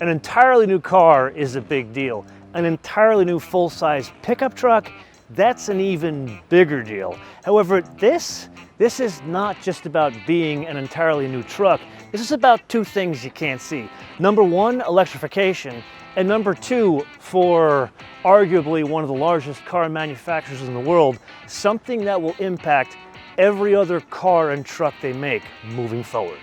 An entirely new car is a big deal. An entirely new full-size pickup truck, that's an even bigger deal. However, this is not just about being an entirely new truck. This is about two things you can't see. Number one, electrification, and number two, for arguably one of the largest car manufacturers in the world, something that will impact every other car and truck they make moving forward.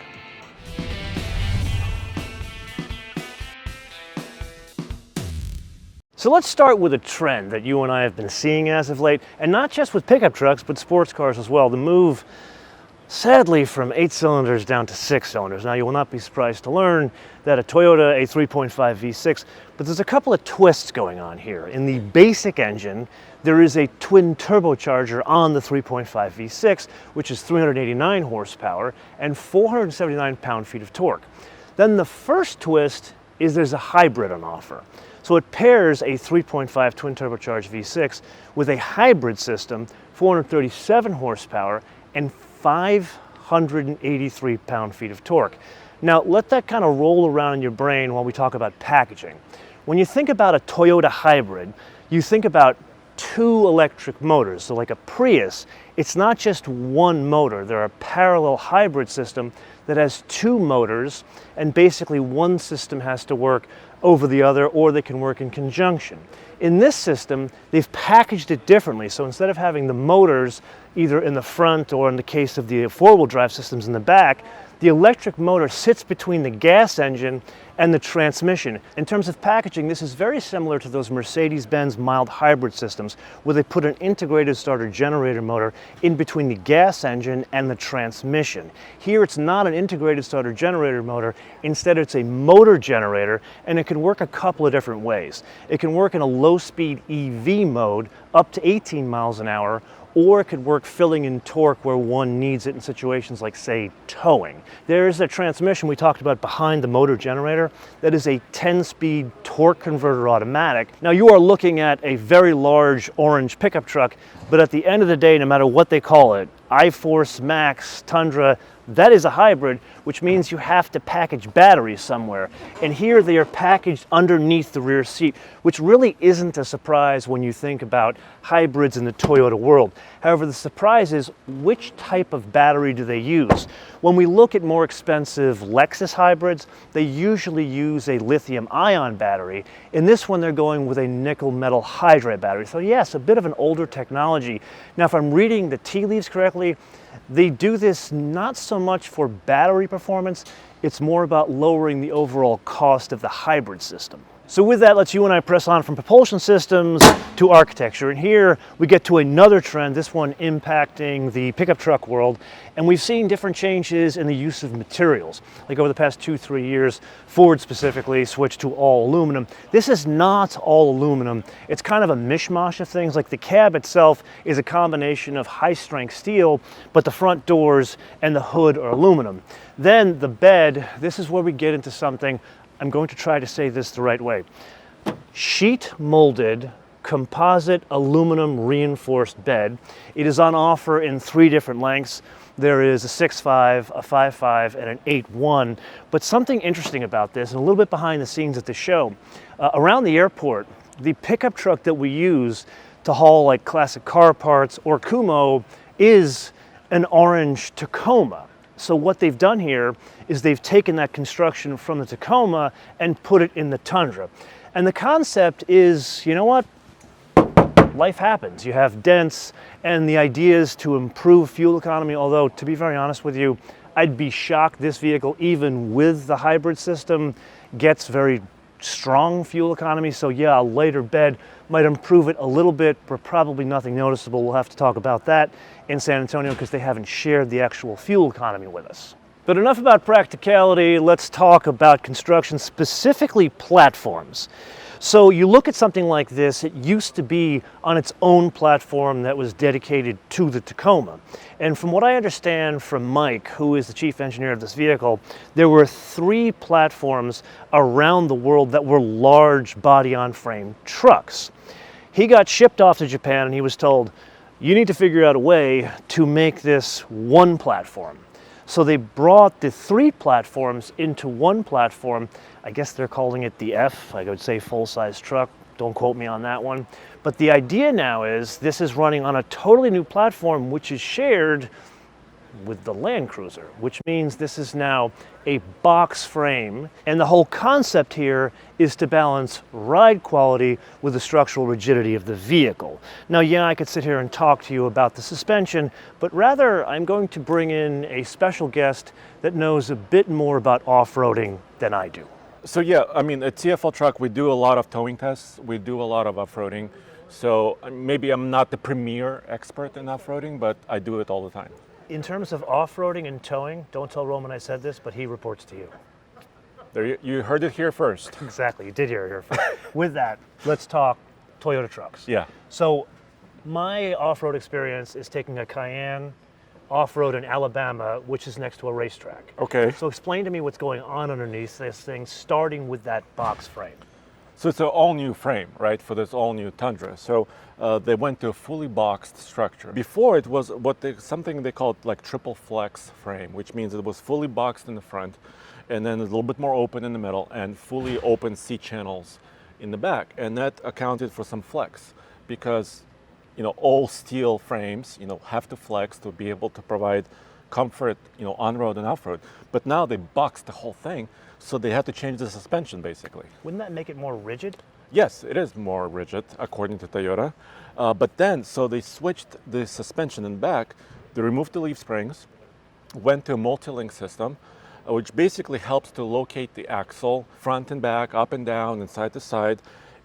So let's start with a trend that you and I have been seeing as of late, and not just with pickup trucks, but sports cars as well. The move, sadly, from 8 cylinders down to 6 cylinders. Now, you will not be surprised to learn that a Toyota, a 3.5 V6, but there's a couple of twists going on here. In the basic engine, there is a twin turbocharger on the 3.5 V6, which is 389 horsepower and 479 pound-feet of torque. Then the first twist is there's a hybrid on offer. So it pairs a 3.5 twin turbocharged V6 with a hybrid system, 437 horsepower and 583 pound-feet of torque. Now let that kind of roll around in your brain while we talk about packaging. When you think about a Toyota hybrid, you think about two electric motors. So like a Prius, it's not just one motor. There are a parallel hybrid system that has two motors, and basically one system has to work over the other, or they can work in conjunction. In this system, they've packaged it differently. So instead of having the motors either in the front or in the case of the four-wheel drive systems in the back, the electric motor sits between the gas engine and the transmission. In terms of packaging, this is very similar to those Mercedes-Benz mild hybrid systems where they put an integrated starter generator motor in between the gas engine and the transmission. Here it's not an integrated starter generator motor, instead it's a motor generator, and it can work a couple of different ways. It can work in a low-speed EV mode up to 18 miles an hour, or it could work filling in torque where one needs it in situations like, say, towing. There is a transmission we talked about behind the motor generator that is a 10-speed torque converter automatic. Now, you are looking at a very large orange pickup truck, but at the end of the day, no matter what they call it, iForce, Max, Tundra, that is a hybrid, which means you have to package batteries somewhere. And here they are packaged underneath the rear seat, which really isn't a surprise when you think about hybrids in the Toyota world. However, the surprise is which type of battery do they use? When we look at more expensive Lexus hybrids, they usually use a lithium-ion battery. In this one, they're going with a nickel metal hydride battery. So yes, a bit of an older technology. Now, if I'm reading the tea leaves correctly, they do this not so much for battery performance, it's more about lowering the overall cost of the hybrid system. So with that, let's you and I press on from propulsion systems to architecture. And here we get to another trend, this one impacting the pickup truck world. And we've seen different changes in the use of materials. Like over the past 2-3 years, Ford specifically switched to all aluminum. This is not all aluminum. It's kind of a mishmash of things. Like the cab itself is a combination of high-strength steel, but the front doors and the hood are aluminum. Then the bed, this is where we get into something. I'm going to try to say this the right way. Sheet molded composite aluminum reinforced bed. It is on offer in 3 different lengths. There is a 6.5, a 5.5, and an 8.1. But something interesting about this, and a little bit behind the scenes at the show, around the airport, the pickup truck that we use to haul like classic car parts or Kumho is an orange Tacoma. So what they've done here is they've taken that construction from the Tacoma and put it in the Tundra. And the concept is, you know what? Life happens. You have dents, and the idea is to improve fuel economy, although to be very honest with you, I'd be shocked this vehicle, even with the hybrid system, gets very strong fuel economy. So yeah, a lighter bed might improve it a little bit, but probably nothing noticeable. We'll have to talk about that in San Antonio because they haven't shared the actual fuel economy with us. But enough about practicality, let's talk about construction, specifically platforms. So you look at something like this, it used to be on its own platform that was dedicated to the Tacoma. And from what I understand from Mike, who is the chief engineer of this vehicle, there were 3 platforms around the world that were large body-on-frame trucks. He got shipped off to Japan and he was told, you need to figure out a way to make this one platform. So they brought the 3 platforms into one platform. I guess they're calling it the F. I would say full-size truck. Don't quote me on that one. But the idea now is this is running on a totally new platform, which is shared with the Land Cruiser, which means this is now a box frame. And the whole concept here is to balance ride quality with the structural rigidity of the vehicle. Now, yeah, I could sit here and talk to you about the suspension, but rather I'm going to bring in a special guest that knows a bit more about off-roading than I do. So yeah, I mean, at TFL Truck, we do a lot of towing tests. We do a lot of off-roading. So maybe I'm not the premier expert in off-roading, but I do it all the time. In terms of off-roading and towing, don't tell Roman I said this, but he reports to you. There, you heard it here first. Exactly, you did hear it here first. With that, let's talk Toyota trucks. Yeah. So my off-road experience is taking a Cayenne off-road in Alabama, which is next to a racetrack. Okay. So explain to me what's going on underneath this thing, starting with that box frame. So it's an all-new frame, right, for this all-new Tundra. So they went to a fully boxed structure. Before it was something they called like triple flex frame, which means it was fully boxed in the front, and then a little bit more open in the middle, and fully open seat channels in the back. And that accounted for some flex, because all steel frames have to flex to be able to provide comfort on-road and off-road. But now they boxed the whole thing, so they had to change the suspension basically. Wouldn't that make it more rigid? Yes, it is more rigid according to Toyota. But then, so they switched the suspension in back. They removed the leaf springs, went to a multi-link system, which basically helps to locate the axle front and back, up and down, and side to side,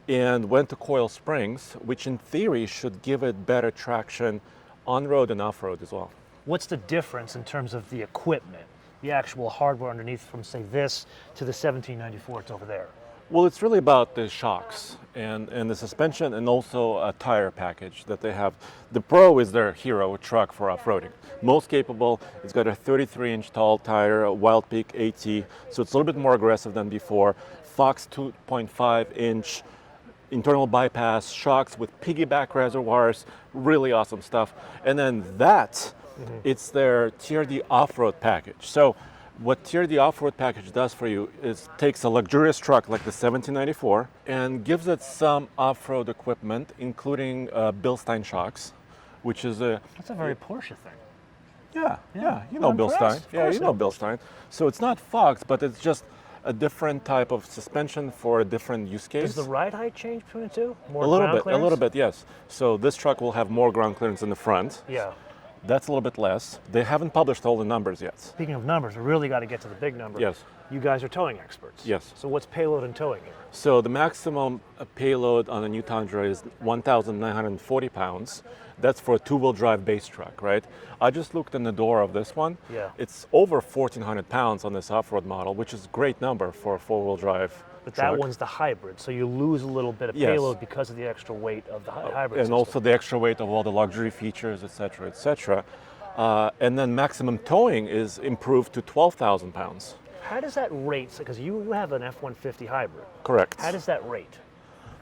and went to coil springs, which in theory should give it better traction on-road and off-road as well. What's the difference in terms of the equipment, the actual hardware underneath from, say, this to the 1794 it's over there? Well, it's really about the shocks and the suspension, and also a tire package that they have. The Pro is their hero truck for off-roading. Most capable. It's got a 33-inch tall tire, a Wild Peak AT, so it's a little bit more aggressive than before. Fox 2.5-inch internal bypass shocks with piggyback reservoirs, really awesome stuff. And then it's their TRD off-road package. So what TRD off-road package does for you is takes a luxurious truck like the 1794 and gives it some off-road equipment, including Bilstein shocks, which is That's a very Porsche thing. Yeah, you know Bilstein. Yeah, you know Bilstein. So it's not Fox, but it's just a different type of suspension for a different use case. Does the ride height change between the two? More a little bit, yes. So this truck will have more ground clearance in the front. Yeah. That's a little bit less. They haven't published all the numbers yet. Speaking of numbers, we really got to get to the big number. Yes. You guys are towing experts. Yes. So what's payload and towing here? So the maximum payload on a new Tundra is 1,940 pounds. That's for a two-wheel drive base truck, right? I just looked in the door of this one. Yeah. It's over 1,400 pounds on this off-road model, which is a great number for a four-wheel drive But truck. that one's the hybrid, so you lose a little bit of Yes. payload because of the extra weight of the hybrid And system. also the extra weight of all the luxury features, et cetera, et cetera. And then maximum towing is improved to 12,000 pounds. How does that rate, because you have an F-150 hybrid. Correct. How does that rate?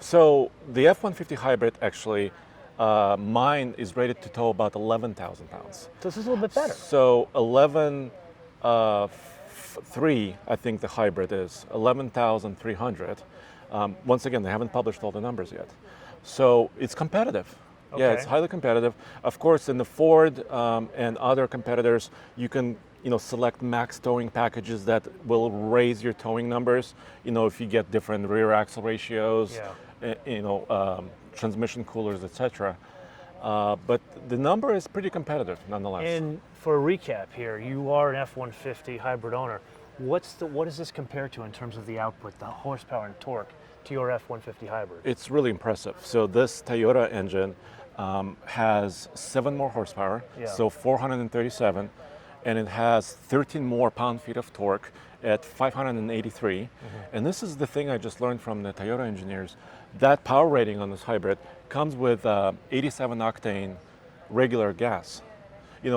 So the F-150 hybrid actually, mine is rated to tow about 11,000 pounds. So this is a little bit better. So 11.3, I think the hybrid is 11,300. Once again, they haven't published all the numbers yet. So it's competitive. Okay. Yeah, it's highly competitive. Of course, in the Ford and other competitors, you can select max towing packages that will raise your towing numbers. If you get different rear axle ratios, transmission coolers, etc. But the number is pretty competitive nonetheless. And for a recap here, you are an F-150 hybrid owner. What does this compare to in terms of the output, the horsepower and torque to your F-150 hybrid? It's really impressive. So this Toyota engine has 7 more horsepower, so 437, and it has 13 more pound-feet of torque at 583. And this is the thing I just learned from the Toyota engineers. That power rating on this hybrid comes with 87 octane regular gas.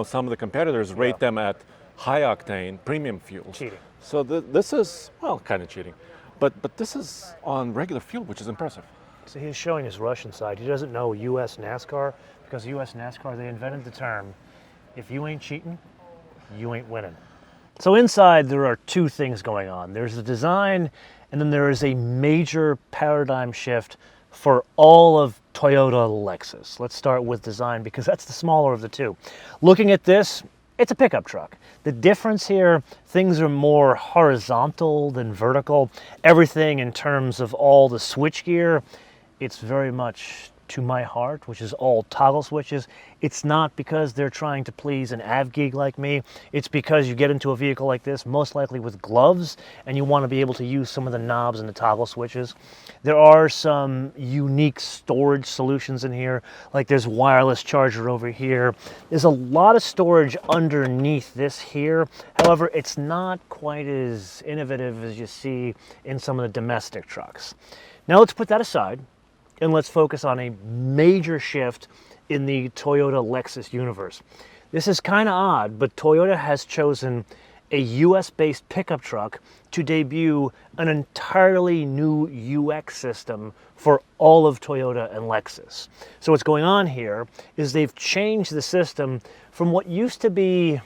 Some of the competitors rate them at high octane premium fuels. Cheating. So this is, well, kind of cheating. But this is on regular fuel, which is impressive. So he's showing his Russian side. He doesn't know U.S. NASCAR, because U.S. NASCAR, they invented the term, if you ain't cheating, you ain't winning. So inside there are two things going on. There's the design, and then there is a major paradigm shift for all of Toyota Lexus. Let's start with design because that's the smaller of the two. Looking at this, it's a pickup truck. The difference here, things are more horizontal than vertical. Everything in terms of all the switchgear, it's very much to my heart, which is all toggle switches. It's not because they're trying to please an av geek like me. It's because you get into a vehicle like this, most likely with gloves, and you want to be able to use some of the knobs and the toggle switches. There are some unique storage solutions in here, like there's wireless charger over here. There's a lot of storage underneath this here. However, it's not quite as innovative as you see in some of the domestic trucks. Now let's put that aside and let's focus on a major shift in the Toyota Lexus universe. This is kind of odd, but Toyota has chosen a US-based pickup truck to debut an entirely new UX system for all of Toyota and Lexus. So what's going on here is they've changed the system from what used to be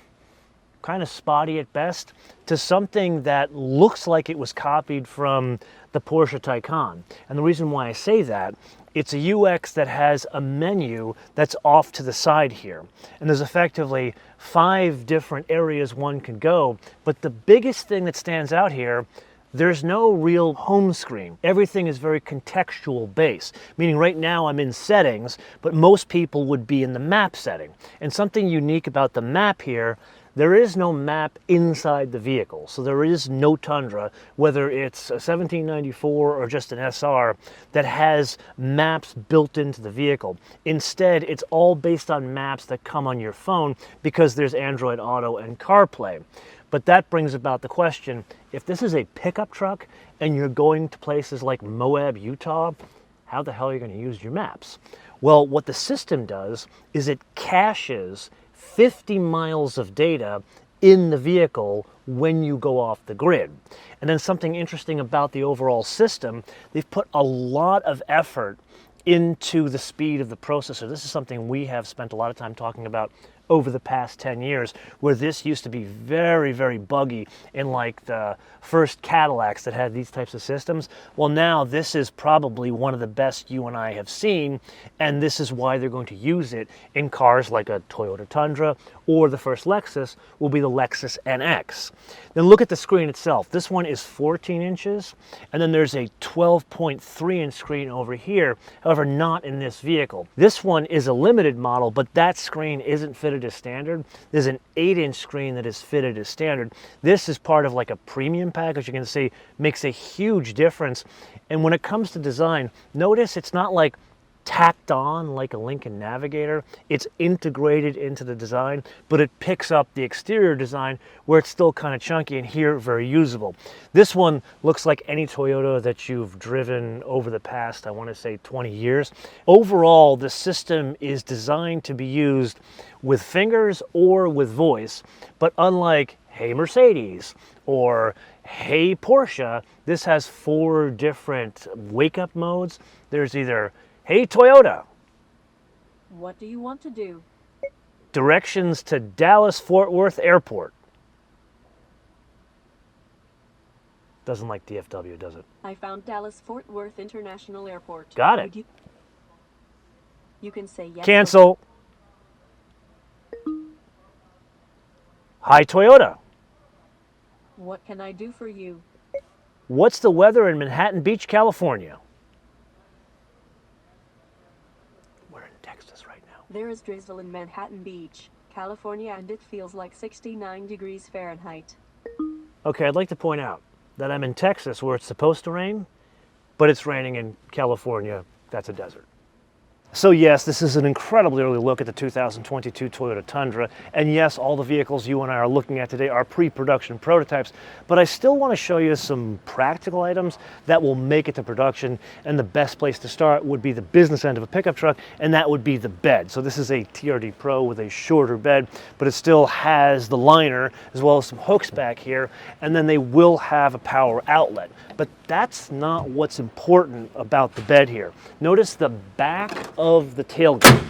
kind of spotty at best to something that looks like it was copied from the Porsche Taycan. And the reason why I say that, it's a UX that has a menu that's off to the side here. And there's effectively 5 different areas one can go. But the biggest thing that stands out here, there's no real home screen. Everything is very contextual based, meaning right now I'm in settings, but most people would be in the map setting. And something unique about the map here, there is no map inside the vehicle. So there is no Tundra, whether it's a 1794 or just an SR, that has maps built into the vehicle. Instead, it's all based on maps that come on your phone because there's Android Auto and CarPlay. But that brings about the question, if this is a pickup truck and you're going to places like Moab, Utah, how the hell are you going to use your maps? Well, what the system does is it caches 50 miles of data in the vehicle when you go off the grid. And then something interesting about the overall system, they've put a lot of effort into the speed of the processor. This is something we have spent a lot of time talking about over the past 10 years, where this used to be very, very buggy in like the first Cadillacs that had these types of systems. Well, now this is probably one of the best you and I have seen, and this is why they're going to use it in cars like a Toyota Tundra, or the first Lexus will be the Lexus NX. Then look at the screen itself. This one is 14 inches, and then there's a 12.3 inch screen over here, however, not in this vehicle. This one is a limited model, but that screen isn't fitted as standard. There's an 8-inch screen that is fitted as standard. This is part of like a premium package. You can see makes a huge difference. And when it comes to design, notice it's not like tacked on like a Lincoln Navigator. It's integrated into the design, but it picks up the exterior design where it's still kind of chunky and here very usable. This one looks like any Toyota that you've driven over the past, I want to say 20 years. Overall, the system is designed to be used with fingers or with voice, but unlike Hey Mercedes or Hey Porsche, this has 4 different wake-up modes. There's either Hey Toyota. What do you want to do? Directions to Dallas-Fort Worth Airport. Doesn't like DFW, does it? I found Dallas-Fort Worth International Airport. Got it. You can say yes. Cancel. Hi Toyota. What can I do for you? What's the weather in Manhattan Beach, California? There is drizzle in Manhattan Beach, California, and it feels like 69 degrees Fahrenheit. Okay, I'd like to point out that I'm in Texas where it's supposed to rain, but it's raining in California. That's a desert. So yes, this is an incredibly early look at the 2022 Toyota Tundra, and yes, all the vehicles you and I are looking at today are pre-production prototypes, but I still want to show you some practical items that will make it to production, and the best place to start would be the business end of a pickup truck, and that would be the bed. So this is a TRD Pro with a shorter bed, but it still has the liner as well as some hooks back here, and then they will have a power outlet. But that's not what's important about the bed here. Notice the back of the tailgate.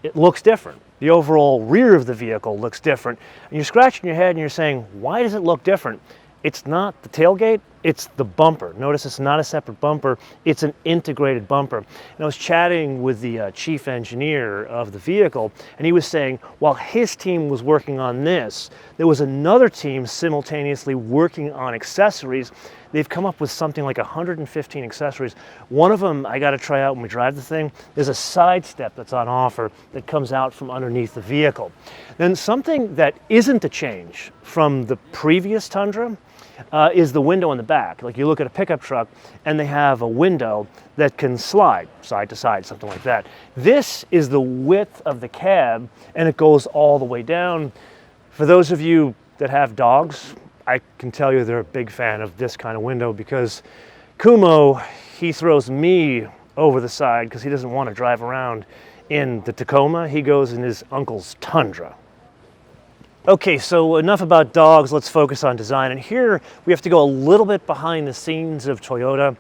it looks different. The overall rear of the vehicle looks different. And you're scratching your head and you're saying, why does it look different? It's not the tailgate, it's the bumper. Notice it's not a separate bumper, it's an integrated bumper. And I was chatting with the chief engineer of the vehicle, and he was saying while his team was working on this, there was another team simultaneously working on accessories. They've come up with something like 115 accessories. One of them I got to try out when we drive the thing. There's a side step that's on offer that comes out from underneath the vehicle. Then something that isn't a change from the previous Tundra is the window in the back. Like you look at a pickup truck and they have a window that can slide side to side, something like that. This is the width of the cab and it goes all the way down. For those of you that have dogs, I can tell you they're a big fan of this kind of window because Kumo, he throws me over the side because he doesn't want to drive around in the Tacoma. He goes in his uncle's Tundra. Okay, so enough about dogs, let's focus on design. And here we have to go a little bit behind the scenes of Toyota.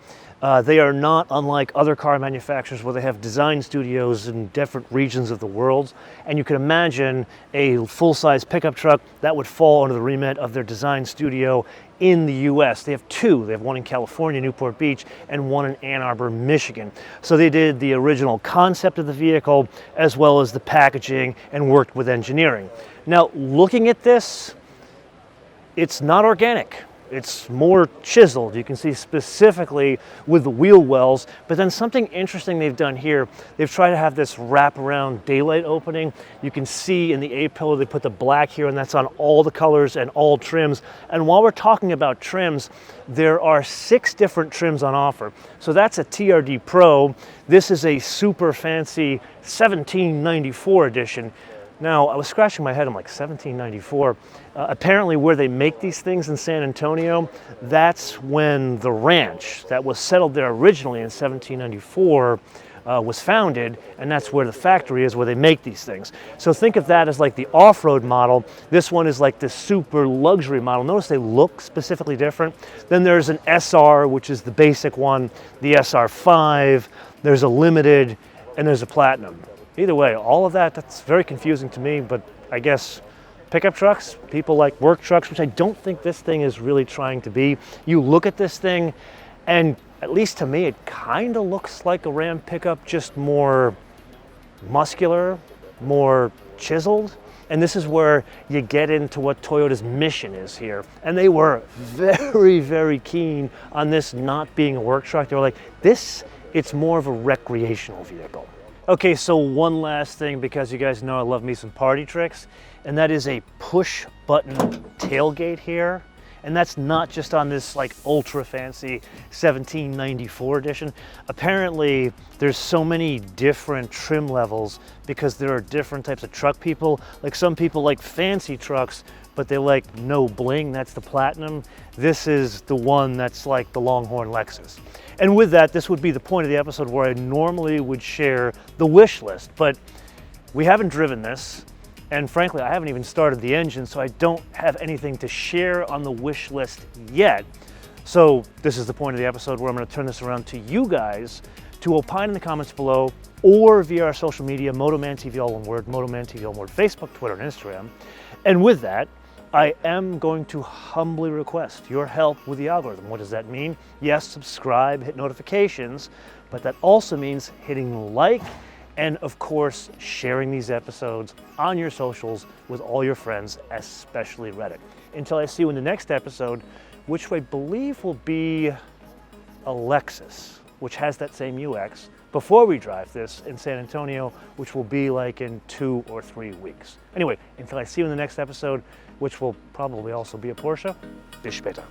They are not unlike other car manufacturers where they have design studios in different regions of the world. And you can imagine a full-size pickup truck that would fall under the remit of their design studio in the US. They have two. They have one in California, Newport Beach, and one in Ann Arbor, Michigan. So they did the original concept of the vehicle as well as the packaging and worked with engineering. Now, looking at this, it's not organic. It's more chiseled. You can see specifically with the wheel wells, but then something interesting they've done here, they've tried to have this wraparound daylight opening. You can see in the A-pillar they put the black here, and that's on all the colors and all trims. And while we're talking about trims, there are 6 different trims on offer. So that's a TRD Pro. This is a super fancy 1794 edition. Now, I was scratching my head, I'm like, 1794. Apparently where they make these things in San Antonio, that's when the ranch that was settled there originally in 1794 was founded, and that's where the factory is where they make these things. So think of that as like the off-road model. This one is like the super luxury model. Notice they look specifically different. Then there's an SR, which is the basic one, the SR5, there's a limited, and there's a platinum. Either way, all of that, that's very confusing to me, but I guess pickup trucks, people like work trucks, which I don't think this thing is really trying to be. You look at this thing, and at least to me, it kind of looks like a Ram pickup, just more muscular, more chiseled. And this is where you get into what Toyota's mission is here. And they were very, very keen on this not being a work truck. They were like, this, it's more of a recreational vehicle. Okay, so one last thing, because you guys know I love me some party tricks, and that is a push button tailgate here. And that's not just on this like ultra fancy 1794 edition. Apparently there's so many different trim levels because there are different types of truck people. Like some people like fancy trucks, but they like no bling, that's the platinum. This is the one that's like the Longhorn Lexus. And with that, this would be the point of the episode where I normally would share the wish list, but we haven't driven this. And frankly, I haven't even started the engine, so I don't have anything to share on the wish list yet. So this is the point of the episode where I'm going to turn this around to you guys to opine in the comments below or via our social media, MotoManTV all one word, MotoManTV all one word, Facebook, Twitter, and Instagram. And with that, I am going to humbly request your help with the algorithm. What does that mean? Yes, subscribe, hit notifications, but that also means hitting like and of course, sharing these episodes on your socials with all your friends, especially Reddit. Until I see you in the next episode, which I believe will be a Lexus, which has that same UX, before we drive this in San Antonio, which will be like in 2 or 3 weeks. Anyway, until I see you in the next episode, which will probably also be a Porsche, bis später.